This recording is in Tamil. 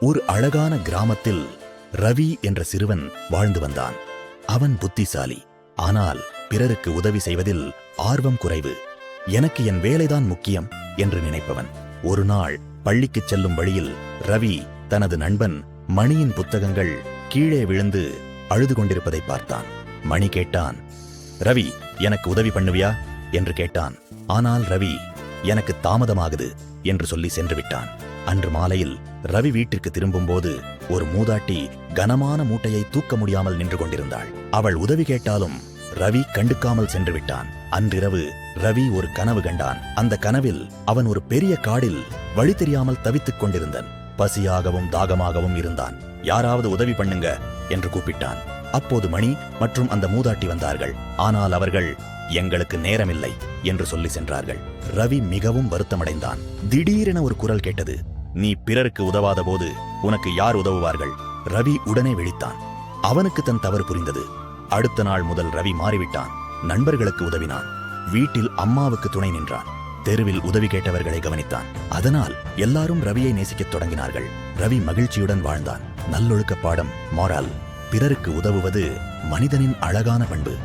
ஒரு அழகான கிராமத்தில் ரவி என்ற சிறுவன் வாழ்ந்து வந்தான். அவன் புத்திசாலி, ஆனால் பிறருக்கு உதவி செய்வதில் ஆர்வம் குறைவு. எனக்கு என் வேலைதான் முக்கியம் என்று நினைப்பவன். ஒரு நாள் பள்ளிக்குச் செல்லும் வழியில் ரவி தனது நண்பன் மணியின் புத்தகங்கள் கீழே விழுந்து அழுது கொண்டிருப்பதை பார்த்தான். மணி கேட்டான், ரவி, எனக்கு உதவி பண்ணுவியா என்று கேட்டான். ஆனால் ரவி, எனக்கு தாமதமாகுது என்று சொல்லி சென்று விட்டான். அன்று மாலையில் ரவி வீட்டிற்கு திரும்பும்போது ஒரு மூதாட்டி கனமான மூட்டையை தூக்க முடியாமல் நின்று கொண்டிருந்தாள். அவள் உதவி கேட்டாலும் ரவி கண்டுக்காமல் சென்று விட்டான். அன்றிரவு ரவி ஒரு கனவு கண்டான். அந்த கனவில் அவன் ஒரு பெரிய காடில் வழி தெரியாமல் தவித்துக் கொண்டிருந்தான். பசியாகவும் தாகமாகவும் இருந்தான். யாராவது உதவி பண்ணுங்க என்று கூப்பிட்டான். அப்போது மணி மற்றும் அந்த மூதாட்டி வந்தார்கள். ஆனால் அவர்கள் எங்களுக்கு நேரமில்லை என்று சொல்லி சென்றார்கள். ரவி மிகவும் வருத்தமடைந்தான். திடீரென ஒரு குரல் கேட்டது, நீ பிறருக்கு உதவாத போது உனக்கு யார் உதவுவார்கள்? ரவி உடனே விழித்தான். அவனுக்கு தன் தவறு புரிந்தது. அடுத்த நாள் முதல் ரவி மாறிவிட்டான். நண்பர்களுக்கு உதவினான். வீட்டில் அம்மாவுக்கு துணை நின்றான். தெருவில் உதவி கேட்டவர்களை கவனித்தான். அதனால் எல்லாரும் ரவியை நேசிக்கத் தொடங்கினார்கள். ரவி மகிழ்ச்சியுடன் வாழ்ந்தான். நல்லொழுக்க பாடம், மாரல்: பிறருக்கு உதவுவது மனிதனின் அழகான பண்பு.